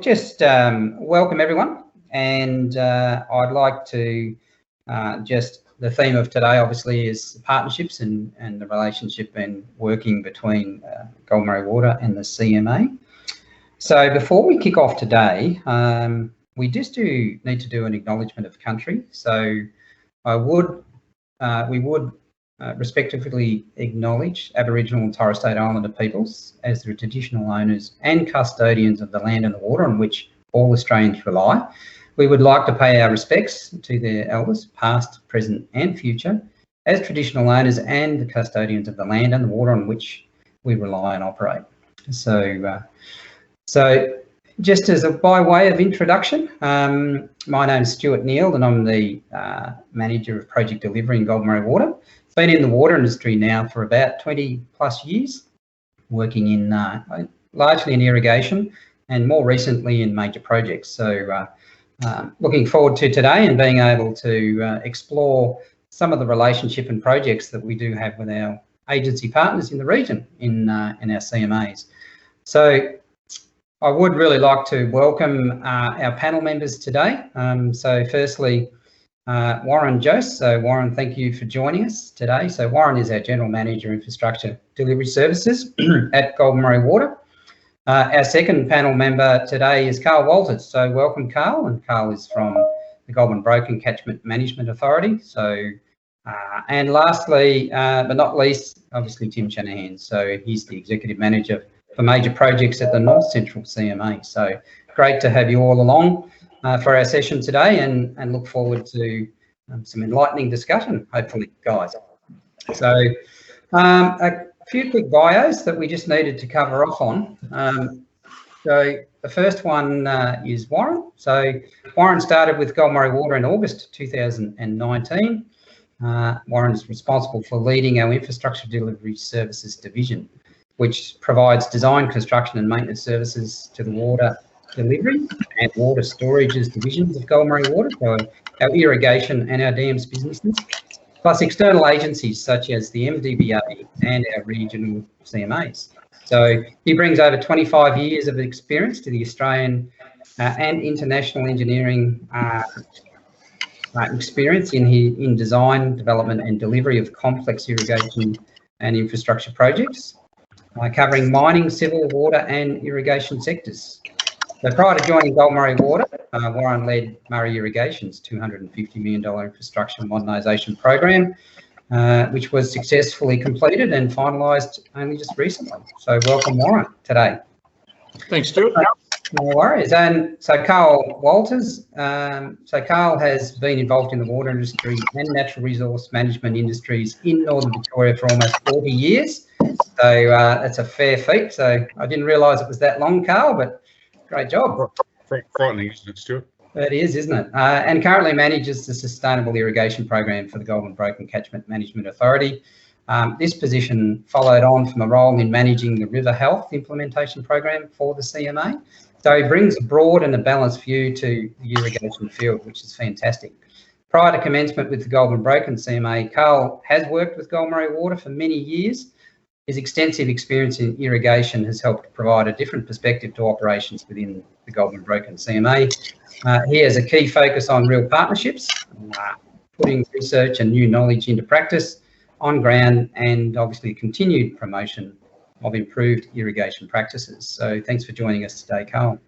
just welcome everyone, and I'd like to the theme of today obviously is partnerships and the relationship and working between Goulburn-Murray Water and the CMA. So before we kick off today, we just need to do an acknowledgement of country. So we would respectively acknowledge Aboriginal and Torres Strait Islander peoples as the traditional owners and custodians of the land and the water on which all Australians rely. We would like to pay our respects to their elders, past, present and future, as traditional owners and the custodians of the land and the water on which we rely and operate. So just as by way of introduction, my name is Stuart Neal and I'm the Manager of Project Delivery in Goulburn-Murray Water. Been in the water industry now for about 20 plus years, working in largely in irrigation and more recently in major projects. So looking forward to today and being able to explore some of the relationship and projects that we do have with our agency partners in the region in our CMAs. So I would really like to welcome our panel members today. So firstly, Warren Jose. So Warren, thank you for joining us today. So Warren is our General Manager, Infrastructure Delivery Services at Goulburn-Murray Water. Our second panel member today is Carl Walters. So welcome, Carl. And Carl is from the Goulburn-Broken Catchment Management Authority. So, and lastly, but not least, obviously Tim Shanahan. So he's the Executive Manager for Major Projects at the North Central CMA. So great to have you all along for our session today, and look forward to some enlightening discussion, hopefully, guys. So a few quick bios that we just needed to cover off on. So the first one is Warren. So Warren started with Goulburn-Murray Water in August 2019. Warren is responsible for leading our Infrastructure Delivery Services division, which provides design, construction and maintenance services to the water delivery and water storages divisions of Goulburn-Murray Water, so our irrigation and our dams businesses, plus external agencies such as the MDBA and our regional CMAs. So he brings over 25 years of experience to the Australian and international engineering experience in design, development and delivery of complex irrigation and infrastructure projects, covering mining, civil, water and irrigation sectors. So prior to joining Goulburn-Murray Water, Warren led Murray Irrigation's $250 million infrastructure modernisation program, which was successfully completed and finalised only just recently. So welcome, Warren, today. Thanks, Stuart. No worries. And so Carl Walters, so Carl has been involved in the water industry and natural resource management industries in Northern Victoria for almost 40 years. So that's a fair feat. So I didn't realise it was that long, Carl, but great job. Frightening, isn't it, Stuart? It is, isn't it? And currently manages the Sustainable Irrigation Program for the Goulburn-Broken Catchment Management Authority. This position followed on from a role in managing the River Health Implementation Program for the CMA. So he brings a broad and a balanced view to the irrigation field, which is fantastic. Prior to commencement with the Goulburn-Broken CMA, Carl has worked with Goulburn-Murray Water for many years. His extensive experience in irrigation has helped provide a different perspective to operations within the Goulburn-Broken CMA. He has a key focus on real partnerships, putting research and new knowledge into practice on ground, and obviously continued promotion of improved irrigation practices. So thanks for joining us today, Carl.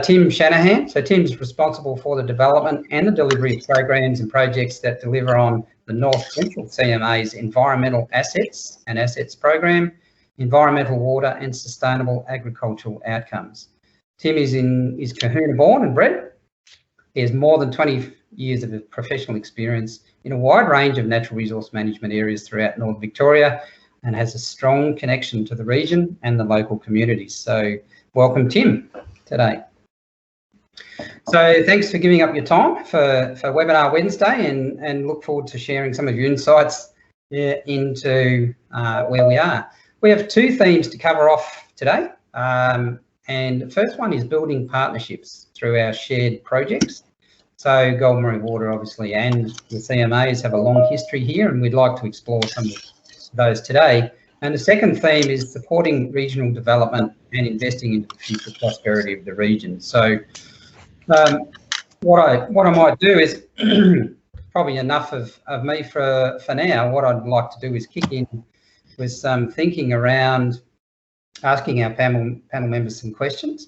Tim Shanahan. So Tim's responsible for the development and the delivery of programs and projects that deliver on the North Central CMA's Environmental Assets and Assets Program, Environmental Water and Sustainable Agricultural Outcomes. Tim is Kahuna born and bred. He has more than 20 years of professional experience in a wide range of natural resource management areas throughout North Victoria and has a strong connection to the region and the local communities. So welcome, Tim, today. So thanks for giving up your time for Webinar Wednesday, and look forward to sharing some of your insights into where we are. We have two themes to cover off today. And the first one is building partnerships through our shared projects. So Goulburn-Murray Water, obviously, and the CMAs have a long history here, and we'd like to explore some of those today. And the second theme is supporting regional development and investing in the future prosperity of the region. So what I might do is probably enough of me for now. What I'd like to do is kick in with some thinking around asking our panel members some questions.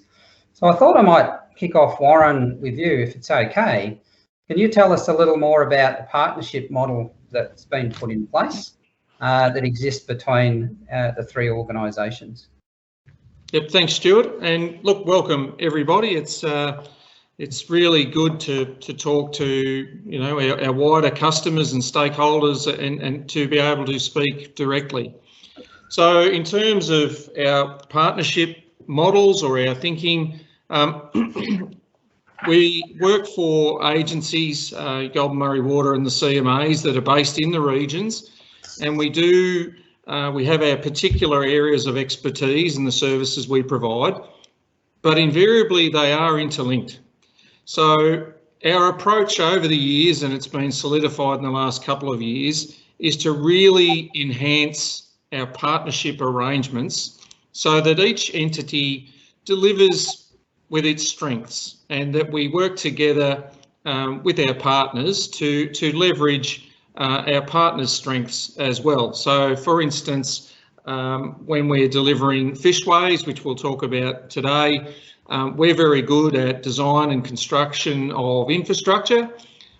So I thought I might kick off, Warren, with you, if it's okay. Can you tell us a little more about the partnership model that's been put in place that exists between the three organisations? Yep, thanks, Stuart. And look, welcome everybody. It's really good to talk to our wider customers and stakeholders and to be able to speak directly. So in terms of our partnership models or our thinking, we work for agencies, Goulburn-Murray Water and the CMAs that are based in the regions, and we have our particular areas of expertise in the services we provide, but invariably they are interlinked. So our approach over the years, and it's been solidified in the last couple of years, is to really enhance our partnership arrangements so that each entity delivers with its strengths and that we work together with our partners to leverage our partners' strengths as well. So for instance, when we're delivering fishways, which we'll talk about today, we're very good at design and construction of infrastructure,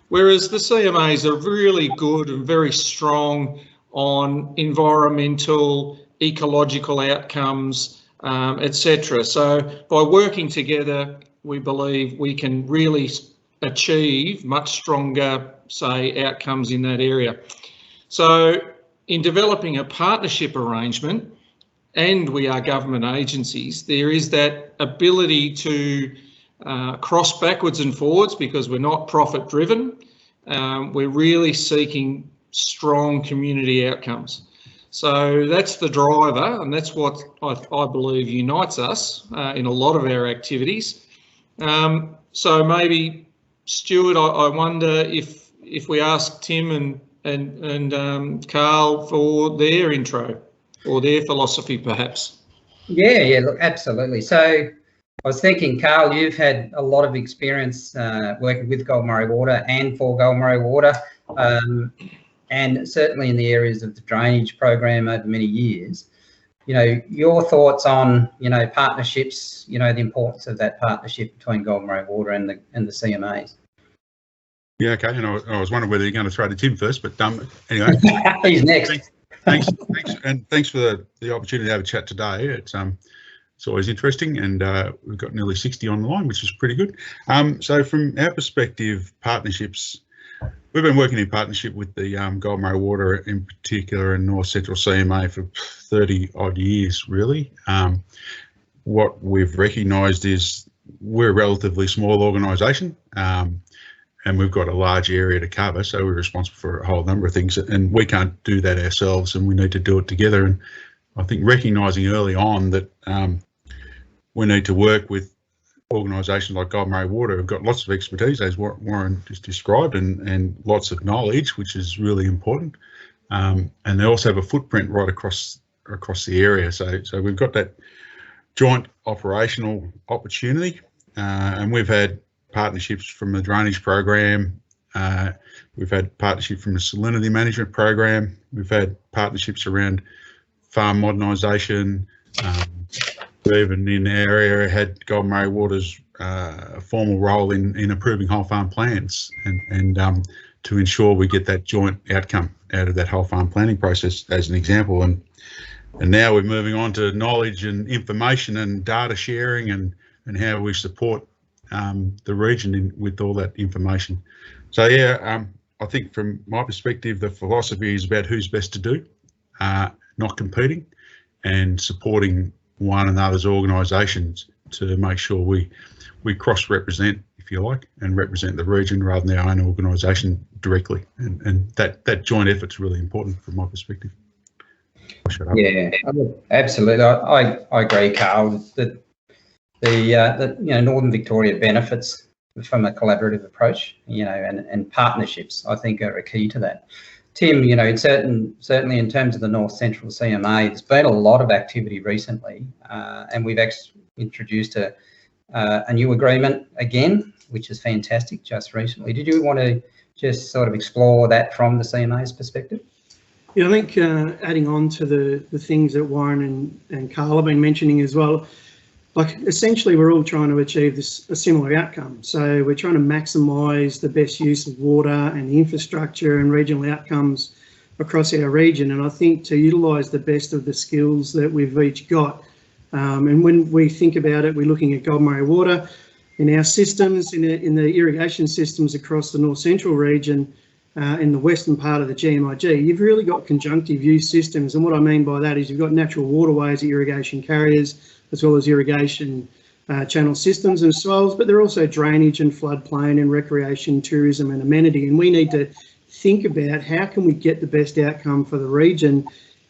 whereas the CMAs are really good and very strong on environmental, ecological outcomes, etc. So by working together, we believe we can really achieve much stronger, say, outcomes in that area. So in developing a partnership arrangement, and we are government agencies, there is that ability to cross backwards and forwards because we're not profit driven. We're really seeking strong community outcomes. So that's the driver, and that's what I believe unites us in a lot of our activities. So maybe, Stuart, I wonder if we ask Tim and Carl for their intro or their philosophy, perhaps. Yeah, look, absolutely. So I was thinking, Carl, you've had a lot of experience working with Goulburn-Murray Water and for Goulburn-Murray Water, and certainly in the areas of the drainage program over many years. Your thoughts on, partnerships, the importance of that partnership between Goulburn-Murray Water and the CMAs. Yeah, okay. And I was wondering whether you're going to throw to Tim first, but anyway. He's next. Thanks for the opportunity to have a chat today. It's always interesting, and we've got nearly 60 on the line, which is pretty good. So from our perspective, partnerships, we've been working in partnership with the Goulburn-Murray Water in particular and North Central CMA for 30 odd years, really. What we've recognised is we're a relatively small organisation, and we've got a large area to cover, so we're responsible for a whole number of things, and we can't do that ourselves, and we need to do it together. And I think recognising early on that we need to work with organisations like Goulburn-Murray Water who've got lots of expertise, as Warren just described, and lots of knowledge, which is really important. And they also have a footprint right across the area. So we've got that joint operational opportunity, and we've had partnerships from the drainage program. We've had partnership from the salinity management program. We've had partnerships around farm modernisation. We even in our area had Goulburn-Murray Water's formal role in approving whole farm plans and to ensure we get that joint outcome out of that whole farm planning process, as an example. And now we're moving on to knowledge and information and data sharing and how we support the region with all that information. So yeah, I think from my perspective, the philosophy is about who's best to do, not competing, and supporting one another's organisations to make sure we cross-represent, if you like, and represent the region rather than our own organisation directly. And that joint effort's really important from my perspective. Yeah, absolutely. I agree, Carl. That the Northern Victoria benefits from a collaborative approach, and partnerships, I think, are a key to that. Tim, you know, certainly in terms of the North Central CMA, there's been a lot of activity recently, and we've introduced a new agreement again, which is fantastic, just recently. Did you want to just sort of explore that from the CMA's perspective? Yeah, I think adding on to the things that Warren and Carl have been mentioning as well, like essentially we're all trying to achieve a similar outcome. So we're trying to maximise the best use of water and the infrastructure and regional outcomes across our region. And I think to utilise the best of the skills that we've each got. And when we think about it, we're looking at Goulburn-Murray water in our systems, in the irrigation systems across the North Central region, in the western part of the GMIG, you've really got conjunctive use systems. And what I mean by that is you've got natural waterways, irrigation carriers, as well as irrigation channel systems and swells, but they're also drainage and floodplain and recreation, tourism and amenity. And we need to think about how can we get the best outcome for the region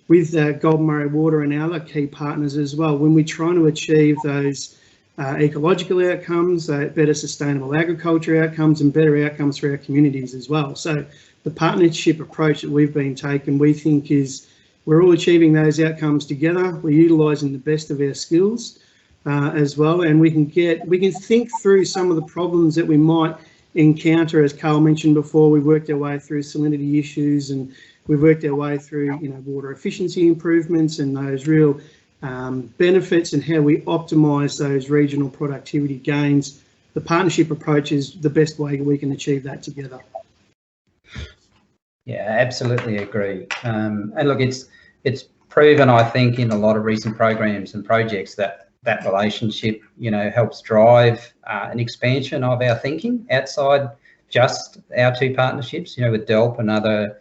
with Goulburn-Murray water and other key partners as well, when we're trying to achieve those ecological outcomes, better sustainable agriculture outcomes and better outcomes for our communities as well. So the partnership approach that we've been taking, we think is we're all achieving those outcomes together. We're utilising the best of our skills as well, and we can think through some of the problems that we might encounter. As Carl mentioned before, we've worked our way through salinity issues, and we've worked our way through, you know, water efficiency improvements and those real benefits and how we optimise those regional productivity gains. The partnership approach is the best way we can achieve that together. Yeah, absolutely agree. And look, it's proven, I think, in a lot of recent programs and projects that relationship, you know, helps drive an expansion of our thinking outside just our two partnerships, you know, with DELP and other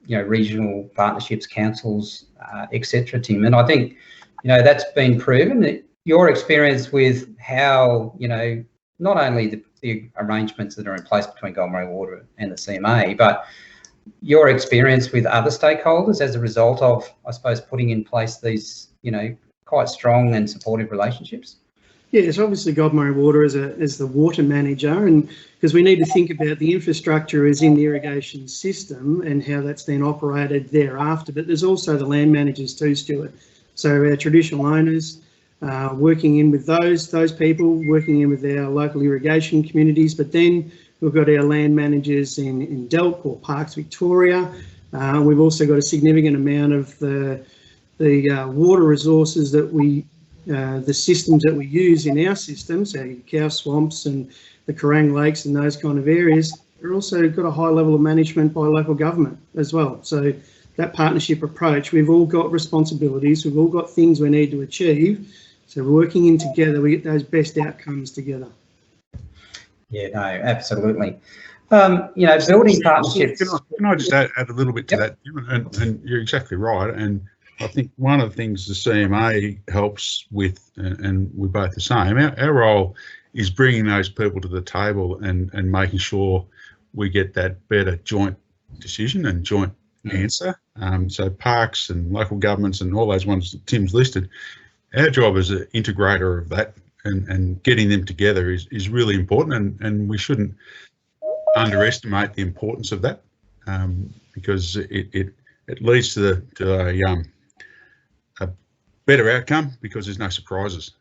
you know, regional partnerships, councils, etc. Tim, and I think, you know, that's been proven. Your experience with how, you know, not only the arrangements that are in place between Goulburn-Murray Water and the CMA, but your experience with other stakeholders as a result of, I suppose, putting in place these, you know, quite strong and supportive relationships. Yes, obviously Goulburn-Murray Water as the water manager, and because we need to think about the infrastructure is in the irrigation system and how that's then operated thereafter. But there's also the land managers too, Stuart. So our traditional owners, working in with those people, working in with our local irrigation communities. But then we've got our land managers in DELP or Parks Victoria. We've also got a significant amount of the water resources that the systems that we use in our systems, so cow swamps and the Kerrang lakes and those kind of areas, they're also got a high level of management by local government as well. So that partnership approach, we've all got responsibilities, we've all got things we need to achieve. So working in together, we get those best outcomes together. Yeah, no, absolutely. You know, building partnerships. Can I just add a little bit to that? And you're exactly right. And I think one of the things the CMA helps with, and we're both the same, our role is bringing those people to the table and making sure we get that better joint decision and joint answer. So parks and local governments and all those ones that Tim's listed, our job as an integrator of that and getting them together is really important, and we shouldn't underestimate the importance of that, because it leads to a better outcome, because there's no surprises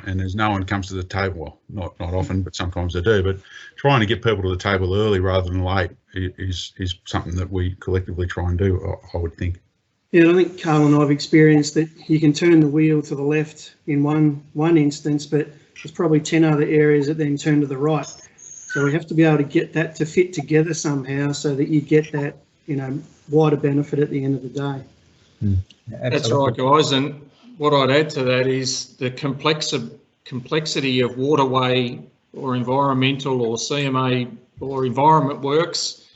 and there's no one comes to the table. Well, not often, but sometimes they do. But trying to get people to the table early rather than late is something that we collectively try and do, I would think. Yeah, I think Carl and I have experienced that you can turn the wheel to the left in one instance, but there's probably 10 other areas that then turn to the right. So we have to be able to get that to fit together somehow so that you get that, you know, wider benefit at the end of the day. That's right, guys. And what I'd add to that is the complexity of waterway or environmental or CMA or environment works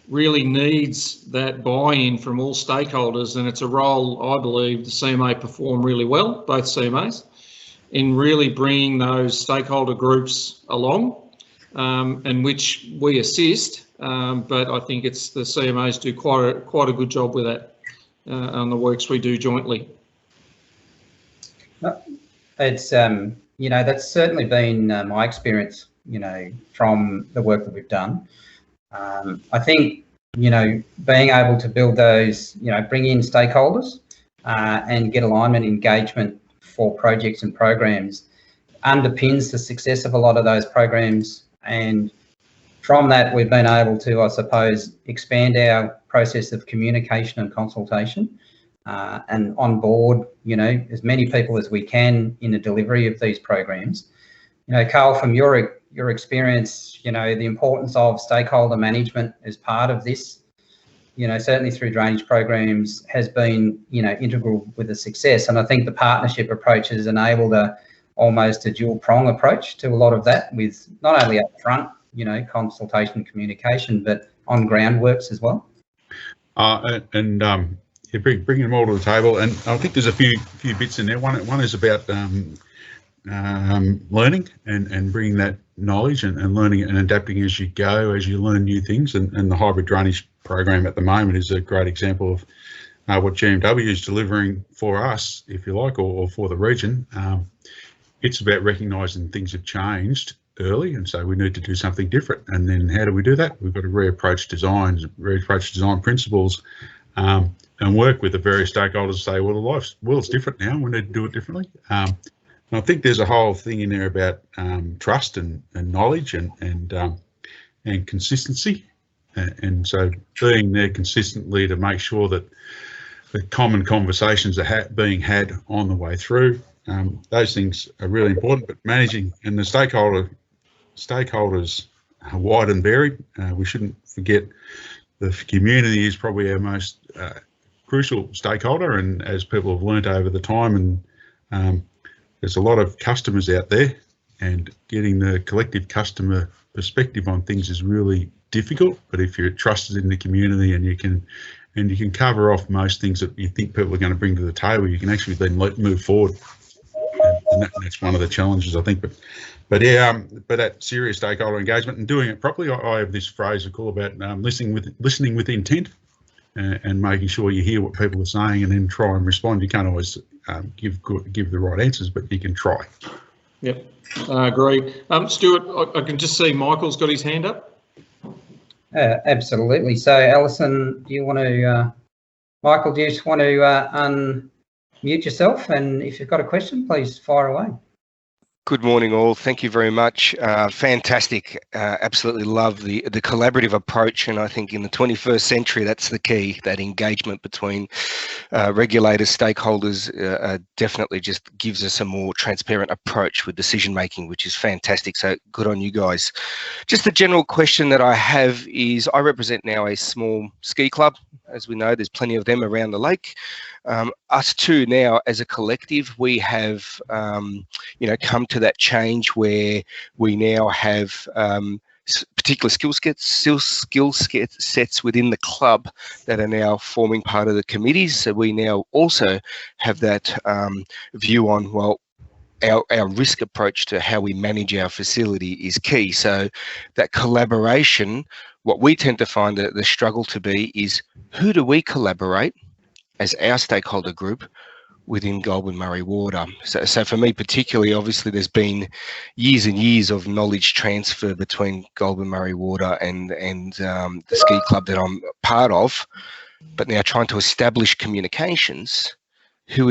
really needs that buy-in from all stakeholders, and it's a role I believe the CMA perform really well, both CMAs, in really bringing those stakeholder groups along, and which we assist, but I think it's the CMAs do quite a good job with that on the works we do jointly. It's you know, that's certainly been my experience, you know, from the work that we've done. I think being able to build those, bring in stakeholders and get alignment engagement for projects and programs underpins the success of a lot of those programs. And from that, we've been able to, I suppose, expand our process of communication and consultation and onboard, as many people as we can in the delivery of these programs. Carl, from your experience, the importance of stakeholder management as part of this, certainly through drainage programs has been, integral with the success. And I think the partnership approach has enabled almost a dual prong approach to a lot of that, with not only upfront, consultation and communication, but on groundworks as well. Bringing them all to the table. And I think there's a few bits in there. One is about learning and bringing that knowledge and learning it and adapting as you go, as you learn new things. And the hybrid drainage program at the moment is a great example of what GMW is delivering for us, if you like, or for the region. It's about recognising things have changed early, and so we need to do something different. And then how do we do that? We've got to reapproach design principles, and work with the various stakeholders to say, well, the world's different now, we need to do it differently. And I think there's a whole thing in there about trust and knowledge and consistency. And so being there consistently to make sure that the common conversations are being had on the way through. Those things are really important, but managing and the stakeholders are wide and varied. We shouldn't forget the community is probably our most crucial stakeholder, and as people have learnt over the time, and there's a lot of customers out there, and getting the collective customer perspective on things is really difficult. But if you're trusted in the community and you can cover off most things that you think people are going to bring to the table, you can actually then move forward. And that's one of the challenges, I think. But that serious stakeholder engagement and doing it properly, I have this phrase I call about listening with intent, and making sure you hear what people are saying and then try and respond. You can't always give the right answers, but you can try. Yep, I agree. Stuart, I can just see Michael's got his hand up. Absolutely. So, Alison, do you want to, Michael, do you just want to unmute yourself? And if you've got a question, please fire away. Good morning, all. Thank you very much. Fantastic. Absolutely love the collaborative approach, and I think in the 21st century, that's the key. That engagement between regulators, stakeholders, definitely just gives us a more transparent approach with decision making, which is fantastic. So good on you guys. Just the general question that I have is, I represent now a small ski club. As we know, there's plenty of them around the lake. Us two now, as a collective, we have, come to that change where we now have particular skill sets within the club that are now forming part of the committees. So we now also have that view on, well, our risk approach to how we manage our facility is key. So that collaboration, what we tend to find that the struggle to be is, who do we collaborate as our stakeholder group within Goulburn-Murray Water? So for me particularly, obviously there's been years and years of knowledge transfer between Goulburn-Murray Water and the ski club that I'm part of, but now trying to establish communications, who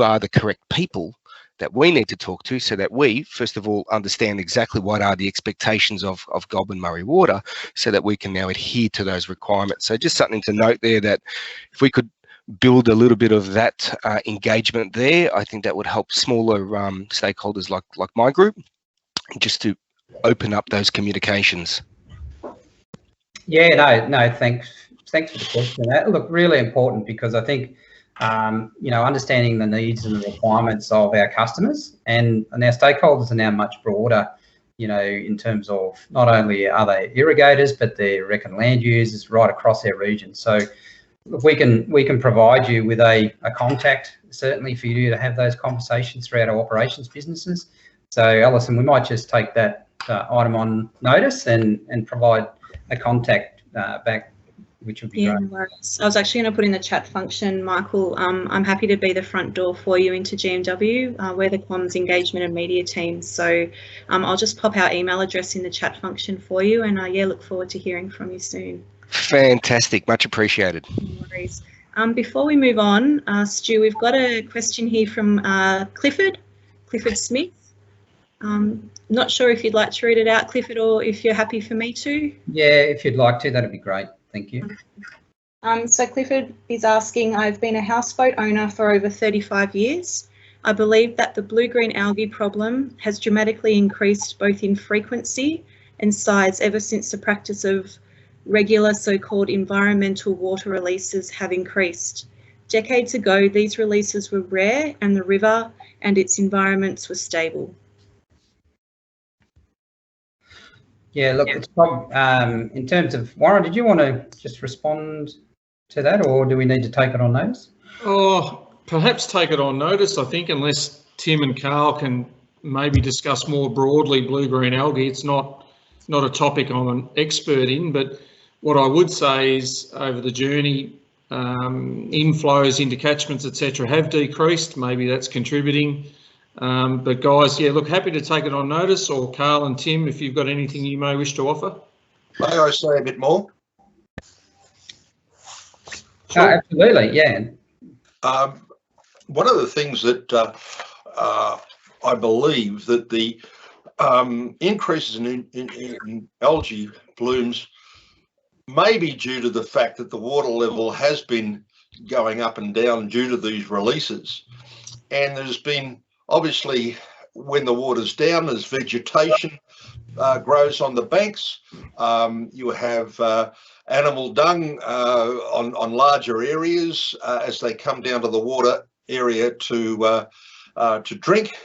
are the correct people that we need to talk to, so that we, first of all, understand exactly what are the expectations of Goulburn-Murray Water, so that we can now adhere to those requirements. So just something to note there, that if we could build a little bit of that engagement there, I think that would help smaller stakeholders like my group, just to open up those communications. Yeah, no, thanks for the question. Look, really important, because I think understanding the needs and the requirements of our customers and our stakeholders are now much broader, in terms of not only are they irrigators, but they're reckon land users right across our region. So if we can provide you with a contact, certainly for you to have those conversations throughout our operations businesses. So Alison, we might just take that item on notice and provide a contact back, which would be great. No worries. I was actually going to put in the chat function, Michael. I'm happy to be the front door for you into GMW. We're the comms, engagement and media team. So I'll just pop our email address in the chat function for you, and look forward to hearing from you soon. Fantastic, much appreciated. No worries. Before we move on, Stu, we've got a question here from Clifford Smith. Not sure if you'd like to read it out, Clifford, or if you're happy for me to. Yeah, if you'd like to, that'd be great. Thank you. So Clifford is asking, I've been a houseboat owner for over 35 years. I believe that the blue-green algae problem has dramatically increased both in frequency and size ever since the practice of regular so-called environmental water releases have increased. Decades ago, these releases were rare and the river and its environments were stable. Yeah, look, it's probably, in terms of, Warren, did you want to just respond to that, or do we need to take it on notice? Oh, perhaps take it on notice, I think, unless Tim and Carl can maybe discuss more broadly blue-green algae. It's not a topic I'm an expert in, but what I would say is over the journey, inflows into catchments, etc., have decreased. Maybe that's contributing. But guys, yeah, look, happy to take it on notice, or Carl and Tim, if you've got anything you may wish to offer. May I say a bit more? Sure. Absolutely, yeah. One of the things that I believe that the increases in algae blooms may be due to the fact that the water level has been going up and down due to these releases. And there's been, obviously, when the water's down, there's vegetation grows on the banks. You have animal dung on larger areas as they come down to the water area to drink.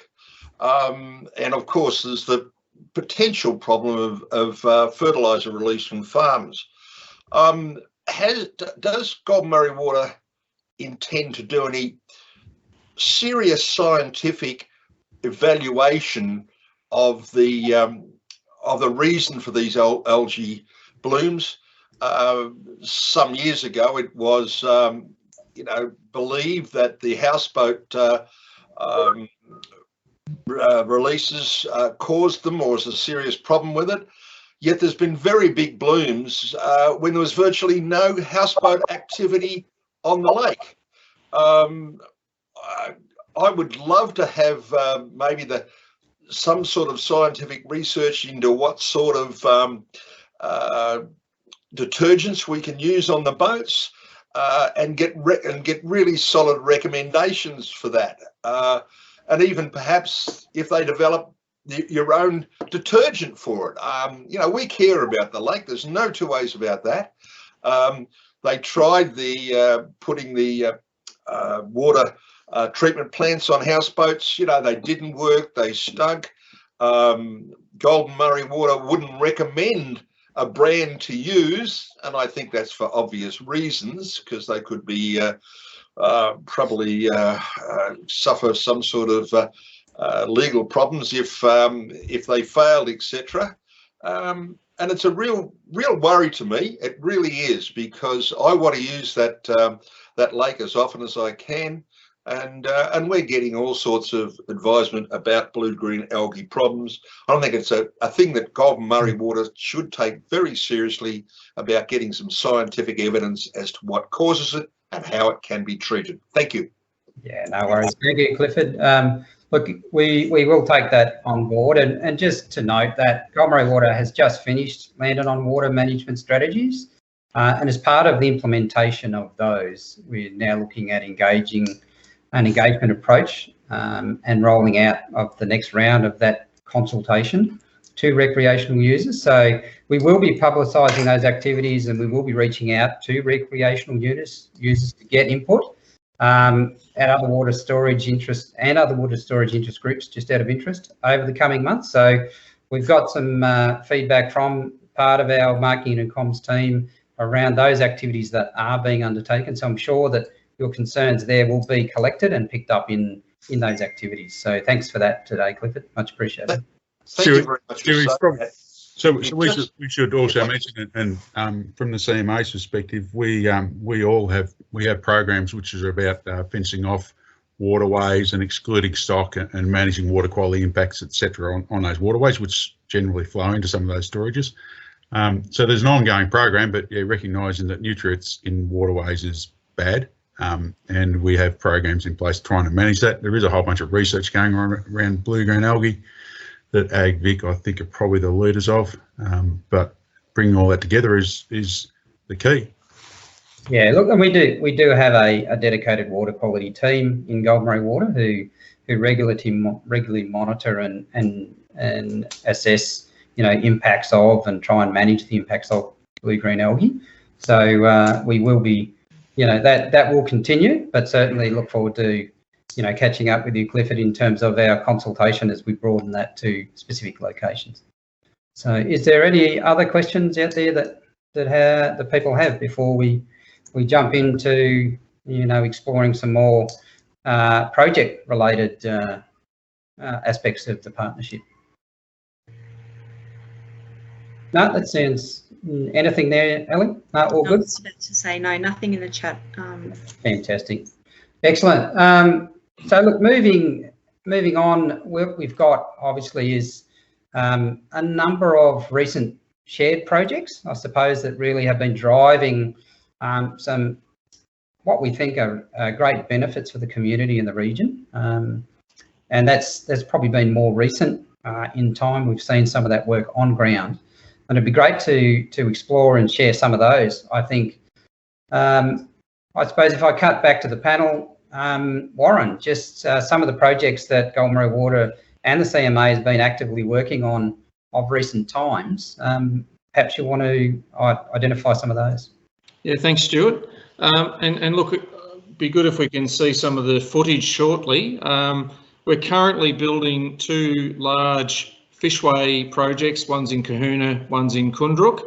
And of course, there's the potential problem of fertiliser release from farms. Does Goulburn-Murray Water intend to do any serious scientific evaluation of the reason for these algae blooms? Some years ago, it was believed that the houseboat releases caused them, or was a serious problem with it. Yet there's been very big blooms when there was virtually no houseboat activity on the lake. I would love to have maybe some sort of scientific research into what sort of detergents we can use on the boats, and get really solid recommendations for that. And even perhaps if they develop your own detergent for it. We care about the lake. There's no two ways about that. They tried putting the water treatment plants on houseboats. They didn't work. They stunk. Goulburn-Murray Water wouldn't recommend a brand to use, and I think that's for obvious reasons, because they could be probably suffer some sort of legal problems if they failed, etc. And it's a real worry to me. It really is, because I want to use that lake as often as I can, and we're getting all sorts of advisement about blue-green algae problems. I don't think it's a thing that Goulburn-Murray Water should take very seriously, about getting some scientific evidence as to what causes it and how it can be treated. Thank you. Yeah, no worries. Thank you, Clifford. Look, we will take that on board, and just to note that Goulburn-Murray Water has just finished landed on water management strategies, and as part of the implementation of those, we're now looking at an engagement approach and rolling out of the next round of that consultation to recreational users. So we will be publicising those activities, and we will be reaching out to recreational users to get input. And other water storage interest groups, just out of interest, over the coming months. So we've got some feedback from part of our marketing and comms team around those activities that are being undertaken. So I'm sure that your concerns there will be collected and picked up in those activities. So thanks for that today, Clifford. Much appreciappreciated. Thank you very much for saying that. So we should also mention it, and from the CMA's perspective, we have programs which are about fencing off waterways and excluding stock and managing water quality impacts, etc., on those waterways, which generally flow into some of those storages. So there's an ongoing program, but yeah, recognising that nutrients in waterways is bad, and we have programs in place trying to manage that. There is a whole bunch of research going on around blue-green algae that AgVic, I think, are probably the leaders of, but bringing all that together is the key. Yeah, look, and we do have a dedicated water quality team in Goulburn-Murray Water who regularly monitor and assess, impacts of and try and manage the impacts of blue-green algae. So we will be, that will continue, but certainly look forward to, catching up with you, Clifford, in terms of our consultation as we broaden that to specific locations. So is there any other questions out there that people have before we jump into, exploring some more project-related aspects of the partnership? No, that sounds, anything there, Ellie? No, all good? I was about to say, no, nothing in the chat. Fantastic. Excellent. So look, moving on, what we've got obviously is a number of recent shared projects, I suppose, that really have been driving some what we think are great benefits for the community in the region, and that's probably been more recent in time. We've seen some of that work on ground, and it'd be great to explore and share some of those. I think, I suppose, if I cut back to the panel, Warren, just some of the projects that Goulburn-Murray Water and the CMA has been actively working on of recent times. Perhaps you want to identify some of those. Yeah, thanks, Stuart. And look, it'd be good if we can see some of the footage shortly. We're currently building two large fishway projects. One's in Kahuna, one's in Kundruk,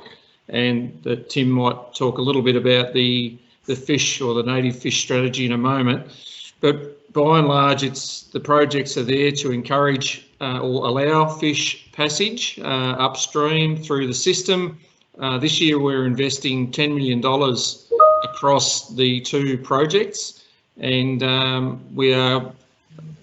and that Tim might talk a little bit about the fish or the native fish strategy in a moment. But by and large, the projects are there to encourage or allow fish passage upstream through the system. This year we're investing $10 million across the two projects, and we are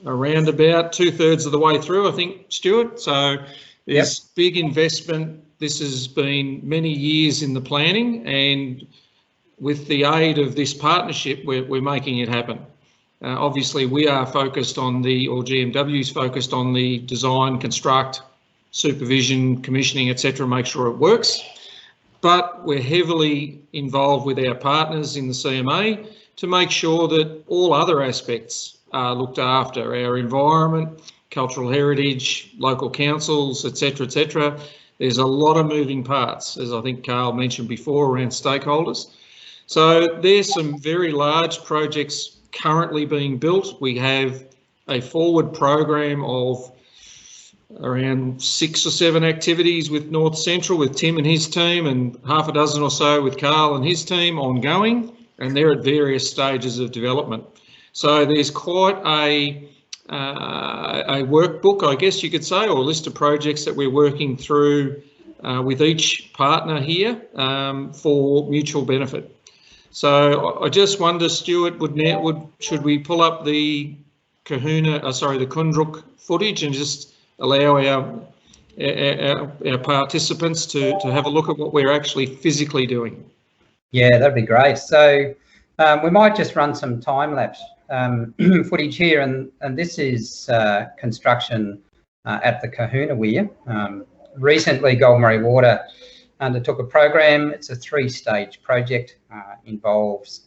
around about 2/3 of the way through, I think, Stuart. So there's big investment. This has been many years in the planning, and with the aid of this partnership, we're making it happen. Obviously, we are focused on GMW is focused on the design, construct, supervision, commissioning, etc., make sure it works. But we're heavily involved with our partners in the CMA to make sure that all other aspects are looked after, our environment, cultural heritage, local councils, etc., etc. There's a lot of moving parts, as I think Carl mentioned before, around stakeholders. So there's some very large projects currently being built. We have a forward program of around 6 or 7 activities with North Central, with Tim and his team, and half a dozen or so with Carl and his team ongoing, and they're at various stages of development. So there's quite a workbook, I guess you could say, or a list of projects that we're working through with each partner here for mutual benefit. So I just wonder, Stuart, should we pull up the the Kundruk footage and just allow our participants to have a look at what we're actually physically doing? Yeah, that'd be great. So we might just run some time-lapse footage here, and this is construction at the Kahuna Weir. Recently, Goulburn-Murray Water undertook a program. It's a 3-stage project, involves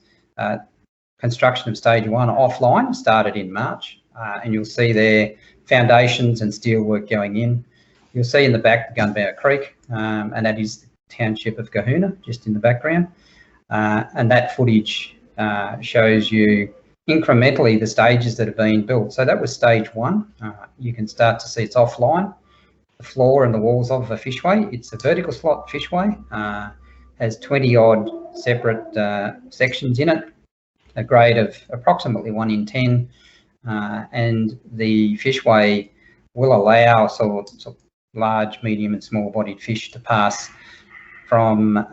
construction of stage 1 offline, started in March, and you'll see there foundations and steel work going in. You'll see in the back the Gunbower Creek, and that is the township of Kahuna, just in the background. And that footage shows you incrementally the stages that have been built. So that was stage 1. You can start to see it's offline. The floor and the walls of a fishway. It's a vertical slot fishway, has 20-odd separate sections in it, a grade of approximately 1 in 10, and the fishway will allow sort of large, medium and small-bodied fish to pass from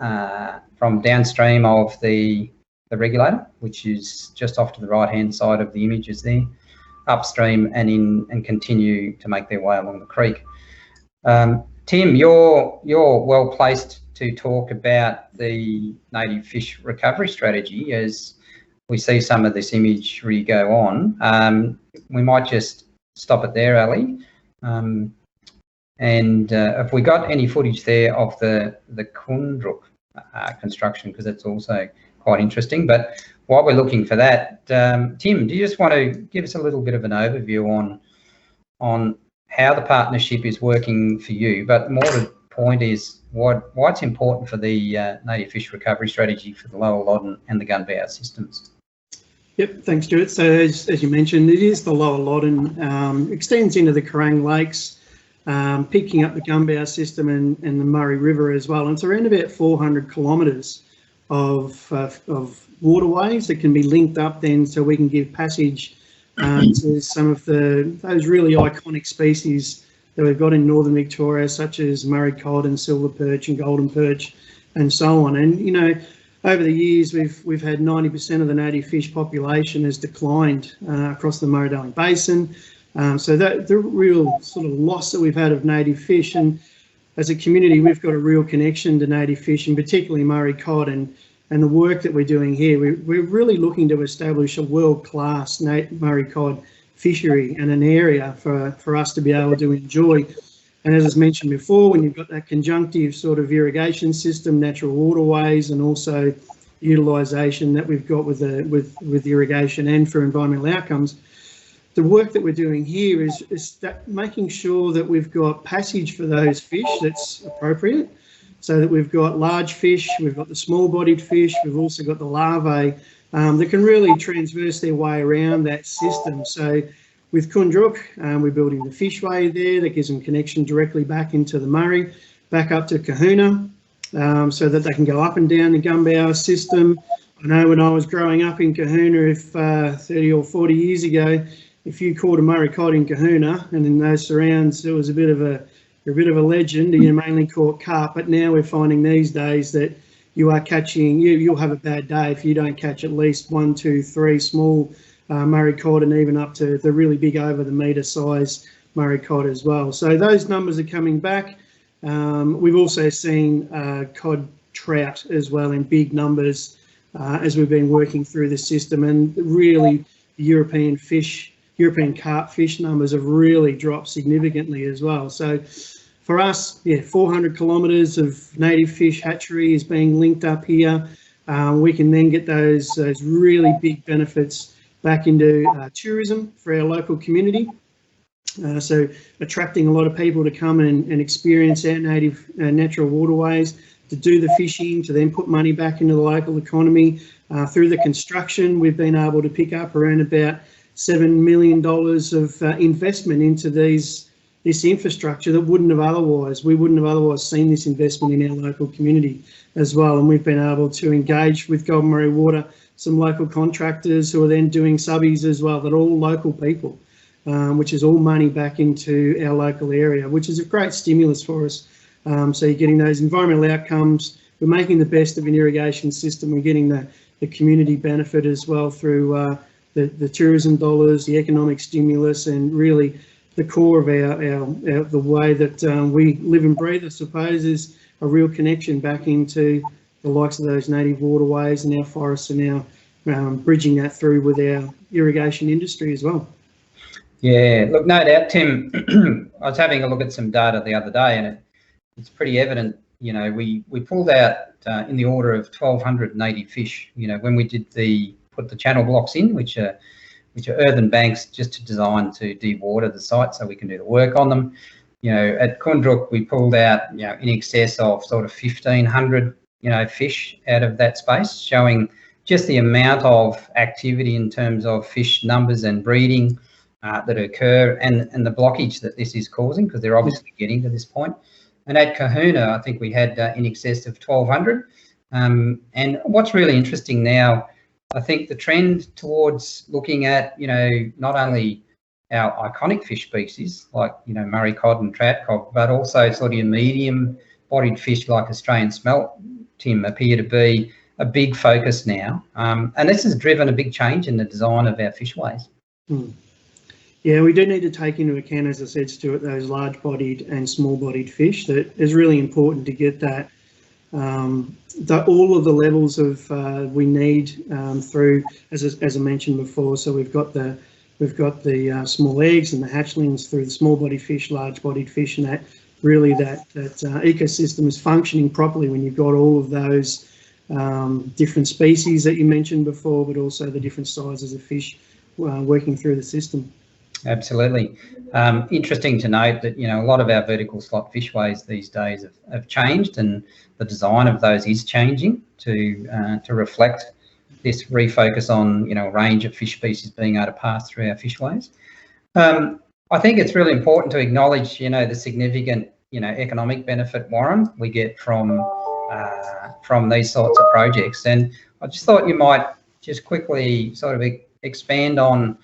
downstream of the regulator, which is just off to the right-hand side of the images there, upstream and continue to make their way along the creek. Tim, you're well placed to talk about the native fish recovery strategy as we see some of this imagery go on. We might just stop it there, Ali. And have we got any footage there of the Kundruk construction, because it's also quite interesting. But while we're looking for that, Tim, do you just want to give us a little bit of an overview on how the partnership is working for you, but more to the point is why it's important for the native fish recovery strategy for the Lower Loddon and the Gunbower systems? Yep, thanks, Stuart. So as you mentioned, it is the Lower Loddon, extends into the Kerrang Lakes, picking up the Gunbower system and the Murray River as well. And it's around about 400 kilometres of waterways that can be linked up then, so we can give passage to some of those really iconic species that we've got in northern Victoria, such as Murray cod and silver perch and golden perch and so on. And, you know, over the years, we've had 90% of the native fish population has declined across the Murray-Darling Basin. So that the real sort of loss that we've had of native fish, and as a community, we've got a real connection to native fish, and particularly Murray cod, and the work that we're doing here. We're really looking to establish a world-class Murray cod fishery and an area for us to be able to enjoy. And as I mentioned before, when you've got that conjunctive sort of irrigation system, natural waterways, and also utilisation that we've got with irrigation and for environmental outcomes, the work that we're doing here is making sure that we've got passage for those fish that's appropriate, so that we've got large fish, we've got the small-bodied fish, we've also got the larvae that can really transverse their way around that system. So with Kundruk, we're building the fishway there that gives them connection directly back into the Murray, back up to Kahuna, so that they can go up and down the Gunbower system. I know when I was growing up in Kahuna, if 30 or 40 years ago, if you caught a Murray cod in Kahuna and in those surrounds, it was a bit of a legend. You mainly caught carp, but now we're finding these days that you are catching, you'll have a bad day if you don't catch at least 1, 2, 3 small Murray cod, and even up to the really big over the metre size Murray cod as well. So those numbers are coming back. We've also seen cod trout as well in big numbers as we've been working through the system, and really European carp fish numbers have really dropped significantly as well. So for us, 400 kilometres of native fish hatchery is being linked up here. We can then get those really big benefits back into tourism for our local community. So attracting a lot of people to come and experience our native natural waterways, to do the fishing, to then put money back into the local economy. Through the construction, we've been able to pick up around about $7 million of investment into this infrastructure that we wouldn't have otherwise seen this investment in our local community as well. And we've been able to engage with Goulburn-Murray Water, some local contractors who are then doing subbies as well, that are all local people, which is all money back into our local area, which is a great stimulus for us. So you're getting those environmental outcomes, we're making the best of an irrigation system, we're getting the community benefit as well through the tourism dollars, the economic stimulus, and really the core of the way that we live and breathe, I suppose, is a real connection back into the likes of those native waterways and our forests, and now bridging that through with our irrigation industry as well. Yeah, look, no doubt, Tim. I was having a look at some data the other day, and it's pretty evident. You know, we pulled out in the order of 1,200 native fish. You know, when we did put the channel blocks in, which are earthen banks just designed to de-water the site so we can do the work on them. You know, at Kundruk we pulled out, you know, in excess of sort of 1,500, you know, fish out of that space, showing just the amount of activity in terms of fish numbers and breeding that occur, and the blockage that this is causing, because they're obviously getting to this point. And at Kahuna, I think we had in excess of 1,200. And what's really interesting now, I think the trend towards looking at, you know, not only our iconic fish species like, you know, Murray cod and trout cod, but also sort of your medium-bodied fish like Australian smelt, Tim, appear to be a big focus now. And this has driven a big change in the design of our fishways. Yeah, we do need to take into account, as I said, Stuart, those large-bodied and small-bodied fish. That is really important to get that all of the levels of we need through, as I mentioned before. So we've got the small eggs and the hatchlings through the small bodied fish, large bodied fish, and that ecosystem is functioning properly when you've got all of those different species that you mentioned before, but also the different sizes of fish working through the system. Absolutely. Interesting to note that, a lot of our vertical slot fishways these days have changed, and the design of those is changing to reflect this refocus on, a range of fish species being able to pass through our fishways. I think it's really important to acknowledge, the significant, economic benefit, Warren, we get from these sorts of projects. And I just thought you might just quickly sort of expand on,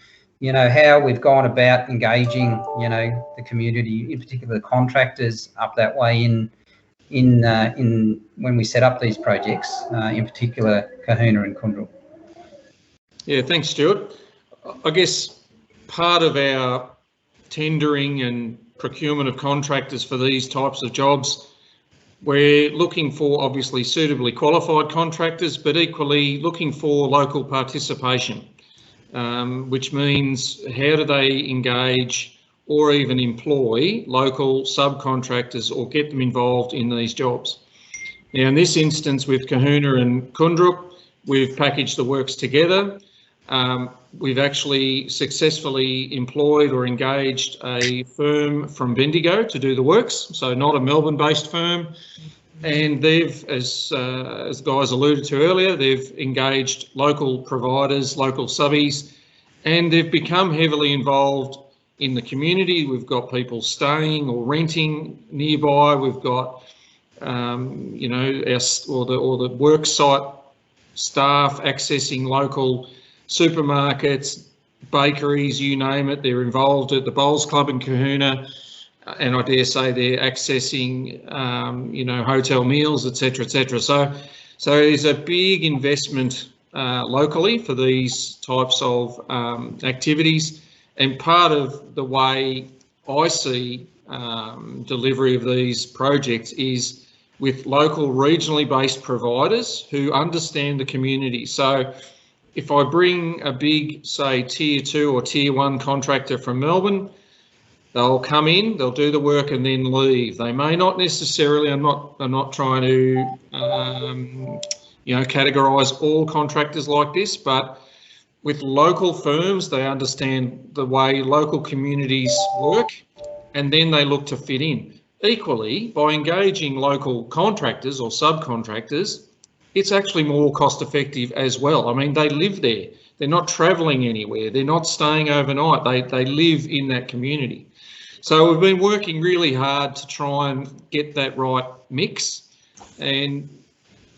how we've gone about engaging, the community, in particular the contractors up that way in when we set up these projects, in particular Kahuna and Kundra. Yeah, thanks, Stuart. I guess part of our tendering and procurement of contractors for these types of jobs, we're looking for obviously suitably qualified contractors, but equally looking for local participation, which means how do they engage or even employ local subcontractors or get them involved in these jobs. Now, in this instance with Kahuna and Kundra, we've packaged the works together. We've actually successfully employed or engaged a firm from Bendigo to do the works, so not a Melbourne-based firm. And they've, as guys alluded to earlier, they've engaged local providers, local subbies, and they've become heavily involved in the community. We've got people staying or renting nearby. We've got, the work site staff accessing local supermarkets, bakeries, you name it. They're involved at the Bowls Club in Kahuna, and I dare say they're accessing, hotel meals, etc., etc. So there's a big investment locally for these types of activities, and part of the way I see delivery of these projects is with local regionally based providers who understand the community. So if I bring a big, say, tier 2 or tier 1 contractor from Melbourne, they'll come in, they'll do the work and then leave. They may not necessarily, I'm not trying to, categorise all contractors like this, but with local firms, they understand the way local communities work, and then they look to fit in. Equally, by engaging local contractors or subcontractors, it's actually more cost effective as well. I mean, they live there. They're not travelling anywhere. They're not staying overnight. They live in that community. So we've been working really hard to try and get that right mix. And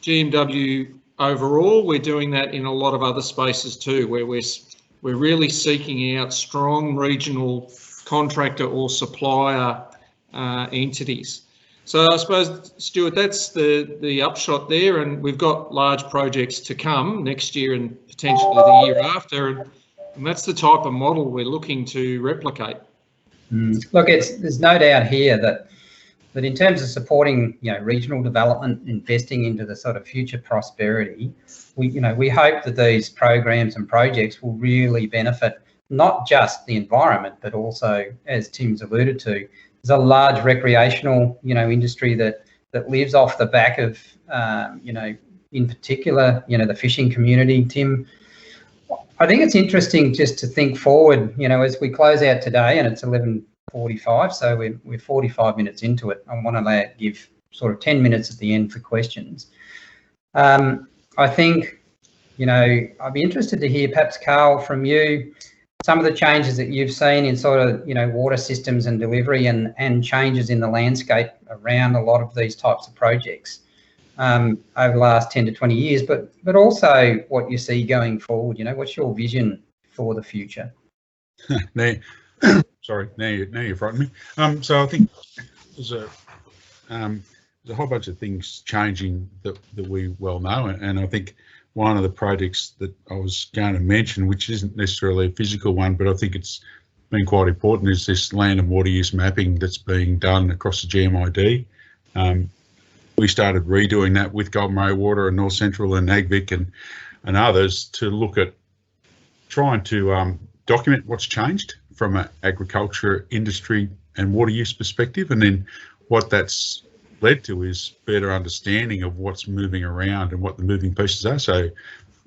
GMW overall, we're doing that in a lot of other spaces too, where we're really seeking out strong regional contractor or supplier entities. So I suppose, Stuart, that's the upshot there, and we've got large projects to come next year and potentially the year after, and that's the type of model we're looking to replicate. Look, there's no doubt here that in terms of supporting, regional development, investing into the sort of future prosperity, we hope that these programs and projects will really benefit not just the environment, but also, as Tim's alluded to, there's a large recreational, industry that lives off the back of, in particular, the fishing community. Tim, I think it's interesting just to think forward, as we close out today, and it's 11:45, so we're 45 minutes into it. I want to give sort of 10 minutes at the end for questions. I think, I'd be interested to hear, perhaps, Carl, from you, some of the changes that you've seen in sort of, water systems and delivery and changes in the landscape around a lot of these types of projects over the last 10 to 20 years, but also what you see going forward. What's your vision for the future? Sorry, now you frightened me. So I think there's a whole bunch of things changing that we well know, and I think one of the projects that I was going to mention, which isn't necessarily a physical one, but I think it's been quite important, is this land and water use mapping that's being done across the GMID. we started redoing that with Goulburn-Murray Water and North Central and AgVic and others to look at trying to document what's changed from an agriculture, industry and water use perspective, and then what that's led to is better understanding of what's moving around and what the moving pieces are. So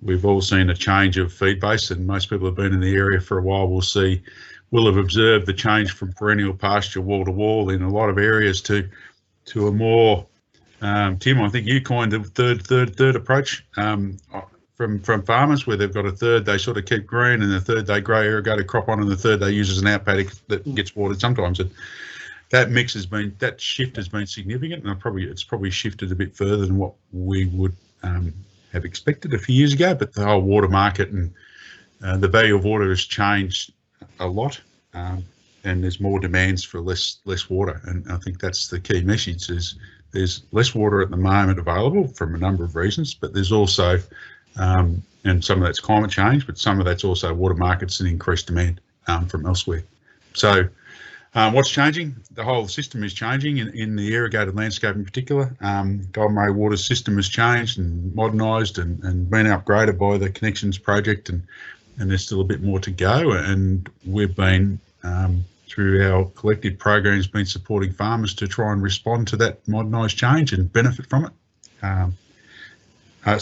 we've all seen a change of feed base, and most people have been in the area for a while will have observed the change from perennial pasture wall to wall in a lot of areas to a more Tim, I think you coined the third approach from farmers, where they've got a third they sort of keep green, and the third they grow irrigated crop on, and the third they use as an out paddock that gets watered sometimes. And that shift has been significant, and it's probably shifted a bit further than what we would have expected a few years ago. But the whole water market and the value of water has changed a lot, and there's more demands for less water. And I think that's the key message: is there's less water at the moment available from a number of reasons, but there's also and some of that's climate change, but some of that's also water markets and increased demand from elsewhere. So what's changing? The whole system is changing in the irrigated landscape in particular. Goulburn-Murray Water's system has changed and modernised and been upgraded by the Connections project, and there's still a bit more to go. And we've been, through our collective programs, been supporting farmers to try and respond to that modernised change and benefit from it.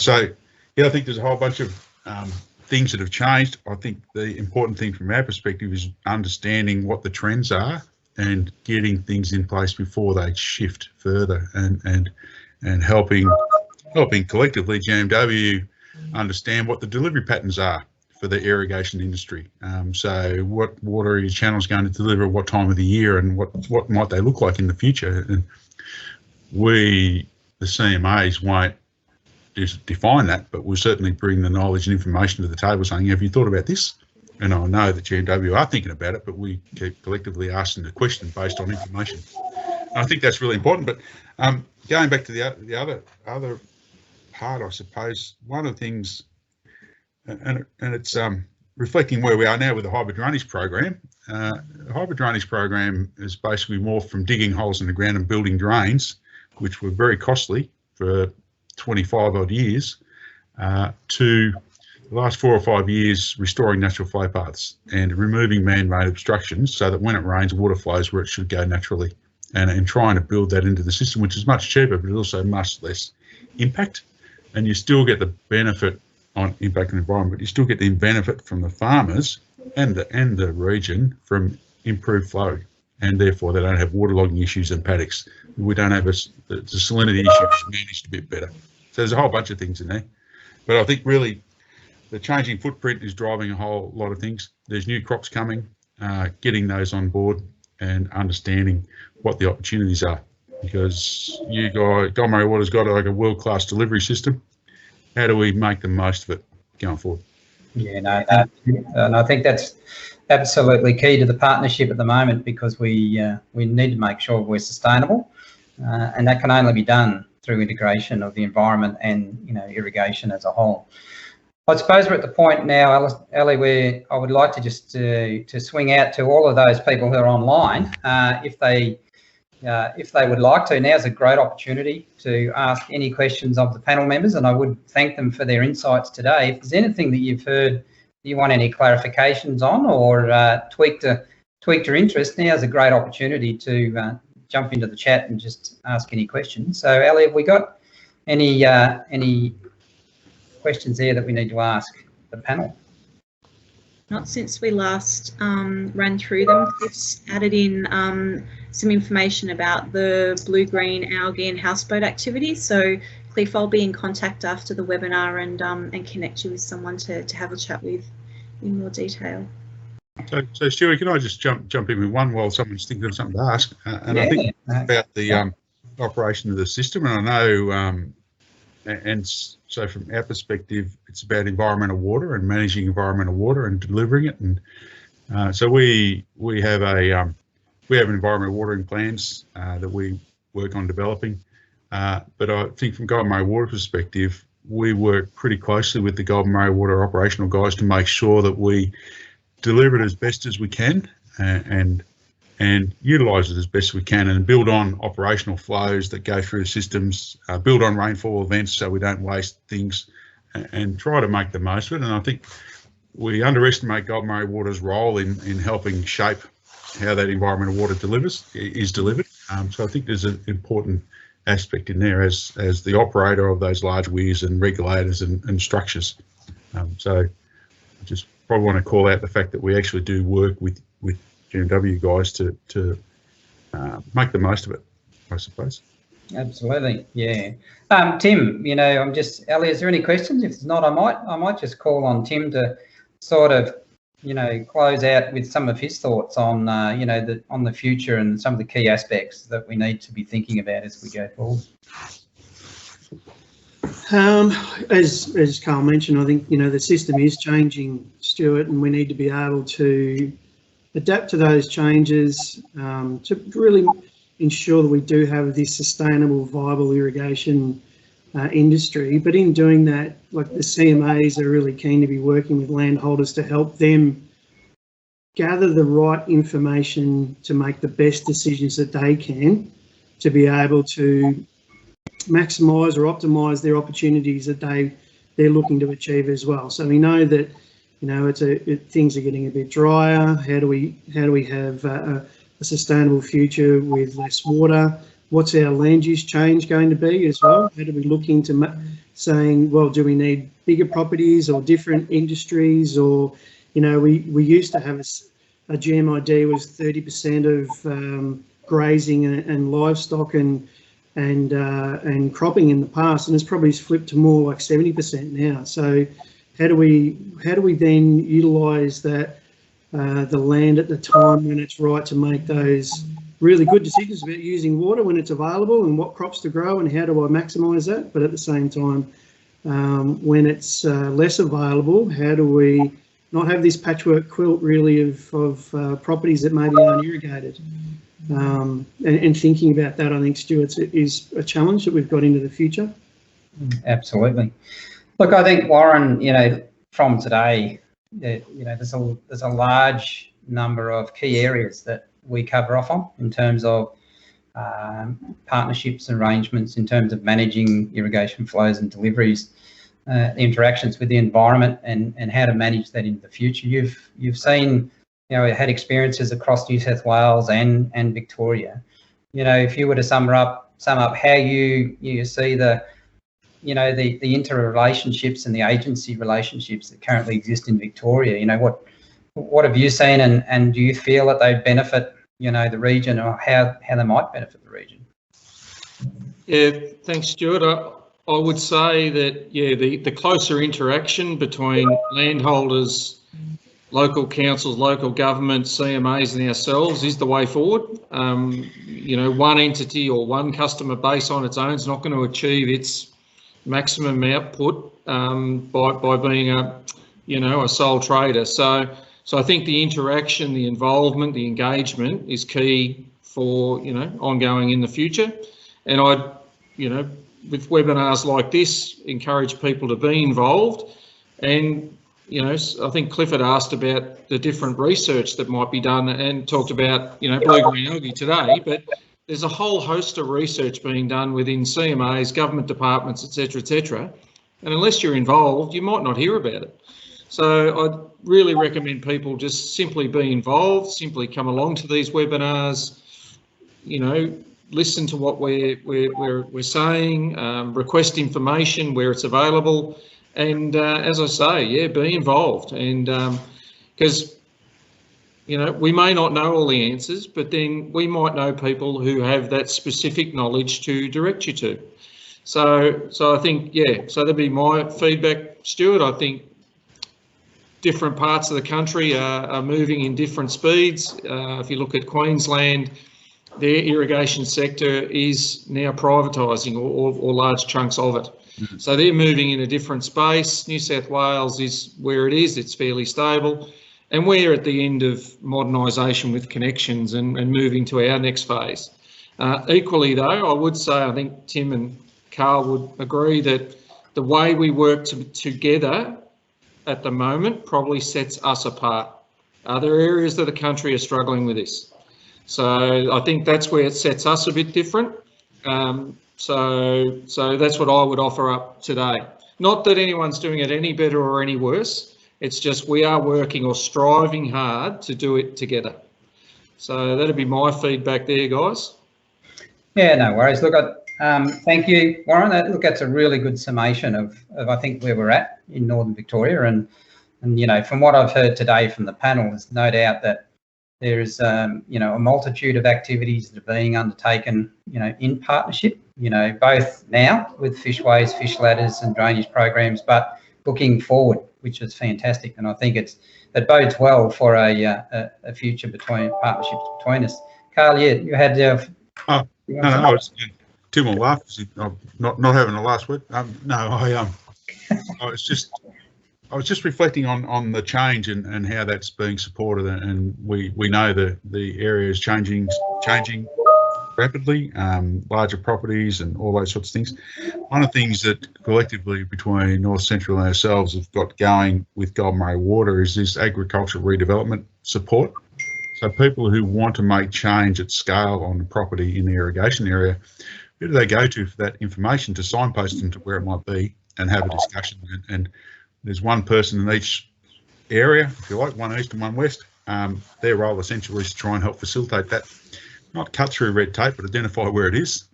So, yeah, I think there's a whole bunch of things that have changed. I think the important thing from our perspective is understanding what the trends are and getting things in place before they shift further, and helping collectively GMW understand what the delivery patterns are for the irrigation industry. So what water are your channels going to deliver, what time of the year, and what might they look like in the future? And we, the CMAs, won't define that, but we'll certainly bring the knowledge and information to the table saying, have you thought about this? And I know that GMW are thinking about it, but we keep collectively asking the question based on information. And I think that's really important. But going back to the other part, I suppose, one of the things, and it's reflecting where we are now with the hybrid drainage program. The hybrid drainage program is basically morphed from digging holes in the ground and building drains, which were very costly for 25 odd years, to the last 4 or 5 years restoring natural flow paths and removing man-made obstructions so that when it rains, water flows where it should go naturally, and trying to build that into the system, which is much cheaper, but also much less impact. And you still get the benefit on impact on the environment, but you still get the benefit from the farmers and the region from improved flow, and therefore they don't have waterlogging issues in paddocks. We don't have the salinity issues managed a bit better. So there's a whole bunch of things in there. But I think really the changing footprint is driving a whole lot of things. There's new crops coming, getting those on board and understanding what the opportunities are. Because Goulburn-Murray Water's got like a world-class delivery system. How do we make the most of it going forward? Yeah, no, and I think that's absolutely key to the partnership at the moment, because we need to make sure we're sustainable, and that can only be done through integration of the environment and irrigation as a whole. I suppose we're at the point now, Ali, where I would like to just to swing out to all of those people who are online, if they would like to. Now's a great opportunity to ask any questions of the panel members, and I would thank them for their insights today. If there's anything that you've heard you want any clarifications on, or tweaked your interest, now's a great opportunity to jump into the chat and just ask any questions. So, Ali, have we got any questions there that we need to ask the panel? Not since we last ran through them. Cliff's added in some information about the blue-green algae and houseboat activities. So, Cliff, I'll be in contact after the webinar and connect you with someone to have a chat with in more detail. So Stuart, can I just jump in with one while someone's thinking of something to ask? And I think about the operation of the system, and I know, and so from our perspective, it's about environmental water and managing environmental water and delivering it. And so we have environmental watering plans that we work on developing. But I think from Goulburn-Murray Water perspective, we work pretty closely with the Goulburn-Murray Water operational guys to make sure that we deliver it as best as we can, and and utilise it as best we can, and build on operational flows that go through systems, build on rainfall events so we don't waste things, and try to make the most of it. And I think we underestimate Goulburn-Murray Water's role in helping shape how that environmental water is delivered. So I think there's an important aspect in there as the operator of those large weirs and regulators and structures. So I just probably want to call out the fact that we actually do work with GMW guys to make the most of it, I suppose. Absolutely, yeah. Tim, you know, Ellie, is there any questions? If not, I might just call on Tim to sort of, you know, close out with some of his thoughts on, you know, on the future and some of the key aspects that we need to be thinking about as we go forward. As Carl mentioned, I think, you know, the system is changing, Stuart, and we need to be able to adapt to those changes to really ensure that we do have this sustainable, viable irrigation industry. But in doing that, like, the CMAs are really keen to be working with landholders to help them gather the right information to make the best decisions that they can to be able to maximise or optimise their opportunities that they're looking to achieve as well. So we know that, you know, things are getting a bit drier. How do we have a sustainable future with less water? What's our land use change going to be as well? How do we look into saying, well, do we need bigger properties or different industries? Or, you know, we used to have a GMID was 30% of grazing and livestock and cropping in the past, and it's probably flipped to more like 70% now. So how do we then utilise that the land at the time when it's right to make those really good decisions about using water when it's available and what crops to grow and how do I maximise that? But at the same time, when it's less available, how do we not have this patchwork quilt really of properties that maybe aren't irrigated? And thinking about that, I think, Stuart, is a challenge that we've got into the future. Absolutely. Look, I think, Warren, you know, from today, you know, there's a large number of key areas that we cover off on in terms of partnerships, arrangements, in terms of managing irrigation flows and deliveries, interactions with the environment, and how to manage that in the future. You've seen, you know, had experiences across New South Wales and Victoria. You know, if you were to sum up how you see the, you know, the interrelationships and the agency relationships that currently exist in Victoria, you know, what have you seen, and do you feel that they benefit, you know, the region, or how they might benefit the region? Yeah, thanks, Stuart. I would say that, yeah, the closer interaction between landholders, local councils, local governments, CMAs and ourselves is the way forward. You know, one entity or one customer base on its own is not going to achieve its maximum output by being a sole trader. So I think the interaction, the involvement, the engagement is key for, you know, ongoing in the future. And I'd, you know, with webinars like this, encourage people to be involved. And, you know, I think Clifford asked about the different research that might be done and talked about, you know, blue-green algae today, but there's a whole host of research being done within CMAs, government departments, et cetera, and unless you're involved, you might not hear about it. So I'd really recommend people just simply be involved, simply come along to these webinars, you know, listen to what we're saying, request information where it's available, and as I say, yeah, be involved. And because, you know, we may not know all the answers, but then we might know people who have that specific knowledge to direct you to. So I think, yeah, so that'd be my feedback, Stuart. I think different parts of the country are moving in different speeds. If you look at Queensland, their irrigation sector is now privatising or large chunks of it. Mm-hmm. So they're moving in a different space. New South Wales is where it is. It's fairly stable. And we're at the end of modernisation with connections and moving to our next phase. Equally, though, I would say, I think Tim and Carl would agree that the way we work together at the moment probably sets us apart. There are areas of the country are struggling with this. So I think that's where it sets us a bit different. So that's what I would offer up today. Not that anyone's doing it any better or any worse. It's just we are working or striving hard to do it together. So that'd be my feedback there, guys. Yeah, no worries. Look, thank you, Warren. Look, that's a really good summation of I think where we're at in Northern Victoria, and you know, from what I've heard today from the panel, there's no doubt that there is you know, a multitude of activities that are being undertaken, you know, in partnership, you know, both now with fishways, fish ladders and drainage programs, but looking forward, which is fantastic. And I think it bodes well for a future partnerships between us. Carl, yeah, you had no, Tim will laugh because I'm not having a last word. No, I was just reflecting on the change and how that's being supported, and we know that the area is changing rapidly, larger properties and all those sorts of things. One of the things that collectively between North Central and ourselves have got going with Goulburn-Murray Water is this agricultural redevelopment support. So people who want to make change at scale on the property in the irrigation area, who do they go to for that information to signpost them to where it might be and have a discussion? And there's one person in each area, if you like, one east and one west. Their role essentially is to try and help facilitate that, not cut through red tape, but identify where it is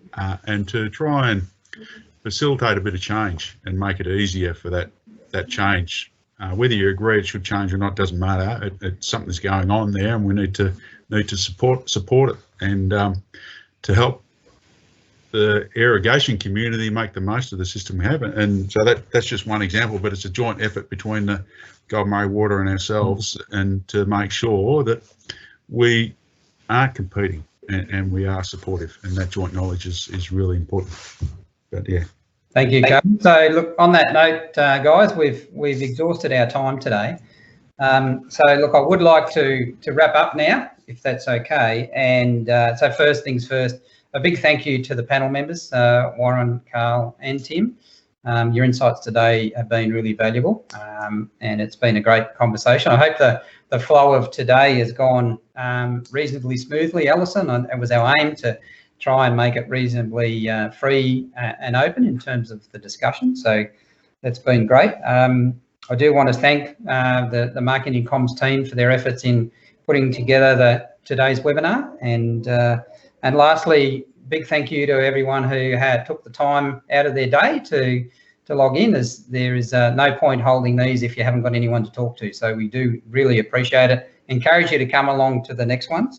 and to try and facilitate a bit of change and make it easier for that change. Whether you agree it should change or not doesn't matter. Something's going on there, and we need to support it and to help the irrigation community make the most of the system we have. And so that's just one example, but it's a joint effort between the Goulburn-Murray Water and ourselves, and to make sure that we are competing and we are supportive, and that joint knowledge is really important. But yeah. Thank you, Carl. So look, on that note, guys, we've exhausted our time today. So look, I would like to wrap up now, if that's okay. And so first things first, a big thank you to the panel members, Warren, Carl and Tim. Your insights today have been really valuable, and it's been a great conversation. I hope the flow of today has gone reasonably smoothly, Alison, and it was our aim to try and make it reasonably free and open in terms of the discussion. So that's been great. I do want to thank the marketing and comms team for their efforts in putting together today's webinar. And lastly, big thank you to everyone who took the time out of their day to log in, as there is no point holding these if you haven't got anyone to talk to. So we do really appreciate it. Encourage you to come along to the next ones.